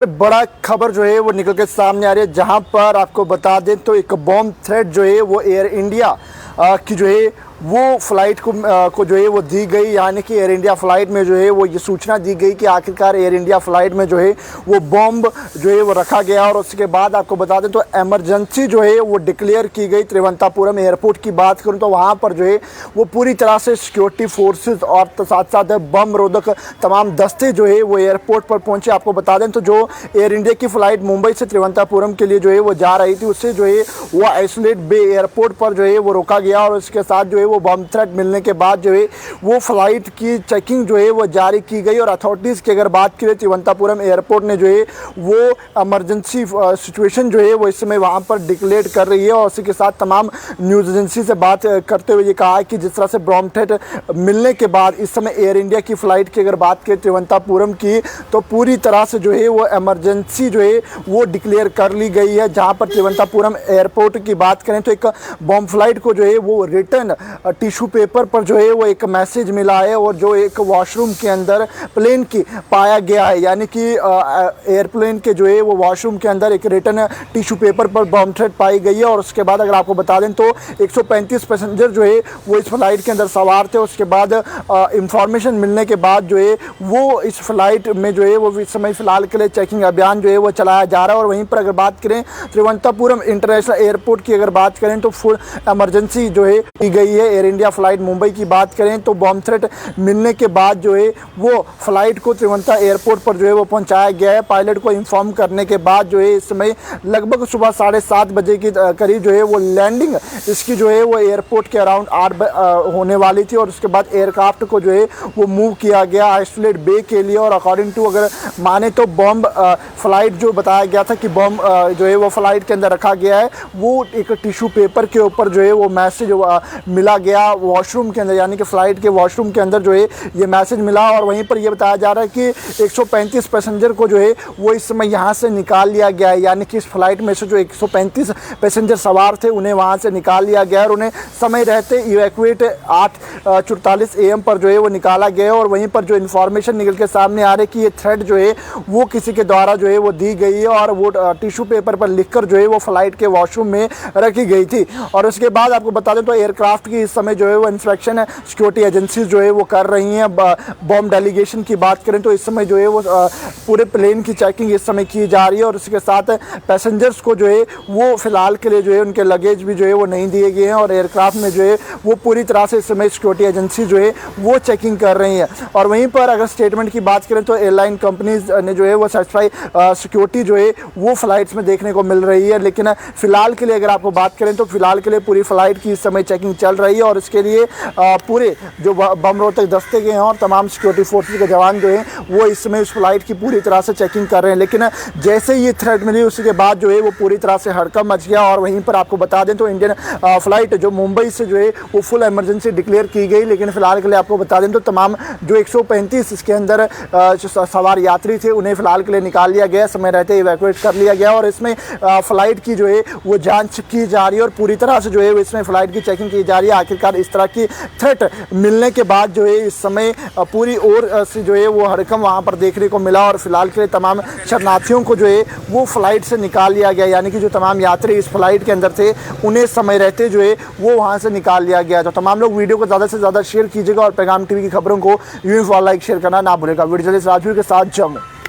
बड़ा खबर जो है वो निकल के सामने आ रही है, जहां पर आपको बता दें तो एक बॉम्ब थ्रेट जो है वो एयर इंडिया की जो है वो फ्लाइट को जो है वो दी गई। यानी कि एयर इंडिया फ़्लाइट में जो है वो ये सूचना दी गई कि आखिरकार एयर इंडिया फ़्लाइट में जो है वो बॉम्ब जो है वो रखा गया। और उसके बाद आपको बता दें तो इमरजेंसी जो है वो डिक्लेयर की गई। तिरुवनंतपुरम एयरपोर्ट की बात करूं तो वहाँ पर जो है वो पूरी तरह से सिक्योरिटी फोर्सेज और साथ साथ बम रोधक तमाम दस्ते जो है वो एयरपोर्ट पर पहुँचे। आपको बता दें तो जो एयर इंडिया की फ़्लाइट मुंबई से तिरुवनंतपुरम के लिए जो है वो जा रही थी, उससे जो है वो आइसोलेट बे एयरपोर्ट पर जो है वो रोका गया। और उसके साथ जो है वो बम थ्रेट मिलने के बाद जो है वो फ्लाइट की चेकिंग जो है वो जारी की गई। और अथॉरिटीज़ की अगर बात करें, तिरुवनंतपुरम एयरपोर्ट ने जो है वो इमरजेंसी सिचुएशन जो है वो इस समय वहाँ पर डिक्लेयर कर रही है। और उसी के साथ तमाम न्यूज़ एजेंसी से बात करते हुए ये कहा है कि जिस तरह से बम थ्रेट मिलने के बाद इस समय एयर इंडिया की फ़्लाइट की अगर बात करें तिरुवनंतपुरम की, तो पूरी तरह से जो है वो इमरजेंसी जो है वो डिक्लेयर कर ली गई है। जहाँ पर तिरुवनंतपुरम एयरपोर्ट की बात करें तो एक बॉम्ब फ्लाइट को जो है वो रिटर्न टिश्यू पेपर पर जो है वो एक मैसेज मिला है, और जो एक वॉशरूम के अंदर प्लेन की पाया गया है। यानी कि एयरप्लेन के जो है वो वॉशरूम के अंदर एक रिटर्न टिश्यू पेपर पर बम थ्रेट पाई गई है। और उसके बाद अगर आपको बता दें तो 135 पैसेंजर जो है वो इस फ्लाइट के अंदर सवार थे। उसके बाद इंफॉर्मेशन मिलने के बाद जो है वो इस फ्लाइट में जो है वो इस समय फ़िलहाल के लिए चेकिंग अभियान जो है वो चलाया जा रहा है। और वहीं पर अगर बात करें तिरुवनंतपुरम इंटरनेशनल एयरपोर्ट की अगर बात करें तो फुल इमरजेंसी जो है की गई है। एयर इंडिया फ़्लाइट मुंबई की बात करें तो बॉम्ब थ्रेट मिलने के बाद जो है वो फ़्लाइट को तिरुवनंतपुरम एयरपोर्ट पर जो है वो पहुंचाया गया है। पायलट को इन्फॉर्म करने के बाद जो है इस समय लगभग सुबह 7:30 बजे के करीब जो है वो लैंडिंग इसकी जो है वो एयरपोर्ट के अराउंड 8 होने वाली थी। और उसके बाद एयरक्राफ्ट को जो है वो मूव किया गया आइसोलेट बे के लिए। और अकॉर्डिंग टू अगर माने तो बॉम्ब फ्लाइट जो बताया गया था कि बॉम्ब जो है वो फ्लाइट के अंदर रखा गया है, वो एक टिश्यू पेपर के ऊपर जो है वो मैसेज मिला गया वॉशरूम के अंदर। यानी कि फ़्लाइट के वॉशरूम के अंदर जो है ये मैसेज मिला। और वहीं पर ये बताया जा रहा है कि 135 पैसेंजर को जो है वो इस समय यहाँ से निकाल लिया गया है। यानी कि इस फ्लाइट में से जो 135 पैसेंजर सवार थे उन्हें वहाँ से निकाल लिया गया और उन्हें समय रहते इवैक्यूएट 8:44 AM पर जो है वो निकाला गया। और वहीं पर जो इन्फॉर्मेशन निकल के सामने आ रही है कि ये थ्रेट जो है वो किसी के द्वारा जो है वो दी गई है, और वो टिश्यू पेपर पर लिखकर जो है वो फ्लाइट के वॉशरूम में रखी गई थी। और उसके बाद आपको बता दें तो एयरक्राफ्ट की इस समय जो है वो इंस्पेक्शन सिक्योरिटी एजेंसीज जो है वो कर रही हैं। बॉम्ब डेलीगेशन की बात करें तो इस समय जो है वो पूरे प्लेन की चेकिंग इस समय की जा रही है। और उसके साथ पैसेंजर्स को जो है वो फ़िलहाल के लिए जो है उनके लगेज भी जो है वो नहीं दिए गए हैं। और एयरक्राफ्ट में जो है वो पूरी तरह से इस समय सिक्योरिटी एजेंसी जो है वो चेकिंग कर रही हैं। और वहीं पर अगर स्टेटमेंट की बात करें तो एयरलाइन कंपनीज ने जो है वो सेटिस्फाई सिक्योरिटी जो है वो फ़्लाइट्स में देखने को मिल रही है। लेकिन फ़िलहाल के लिए अगर आपको बात करें तो फ़िलहाल के लिए पूरी फ़्लाइट की इस समय चेकिंग चल रही है। और इसके लिए पूरे जो बम रोधक दस्ते के हैं और तमाम सिक्योरिटी फोर्सेस के जवान जो हैं वो इस समय उस फ्लाइट की पूरी तरह से चेकिंग कर रहे हैं। लेकिन जैसे ये थ्रेट मिली उसके बाद जो है वो पूरी तरह से हड़कंप मच गया। और वहीं पर आपको बता दें तो इंडियन फ़्लाइट जो मुंबई से जो है वो फुल इमरजेंसी डिक्लेयर की गई। लेकिन फ़िलहाल के लिए आपको बता दें तो तमाम जो 135 इसके अंदर सवार यात्री थे उन्हें फ़िलहाल के लिए निकाल लिया गया, समय रहते इवैक्यूएट कर लिया गया। और इसमें फ़्लाइट की जो है वो जाँच की जा रही है और पूरी तरह से जो है इसमें फ़्लाइट की चेकिंग की जा रही है। आखिरकार इस तरह की थ्रेट मिलने के बाद जो है इस समय पूरी ओर से जो है वो हड़कंप वहाँ पर देखने को मिला। और फिलहाल के लिए तमाम शरणार्थियों को जो है वो फ्लाइट से निकाल लिया गया। यानी कि जो तमाम यात्री इस फ्लाइट के अंदर थे उन्हें समय रहते जो है वो वहाँ से निकाल लिया गया। तो तमाम लोग वीडियो को ज़्यादा से ज़्यादा शेयर कीजिएगा और पैगाम टीवी की खबरों को यूं लाइक शेयर करना ना भूलेगा। वीडियो जर्नलिस्ट राजवीर के साथ जम्मू।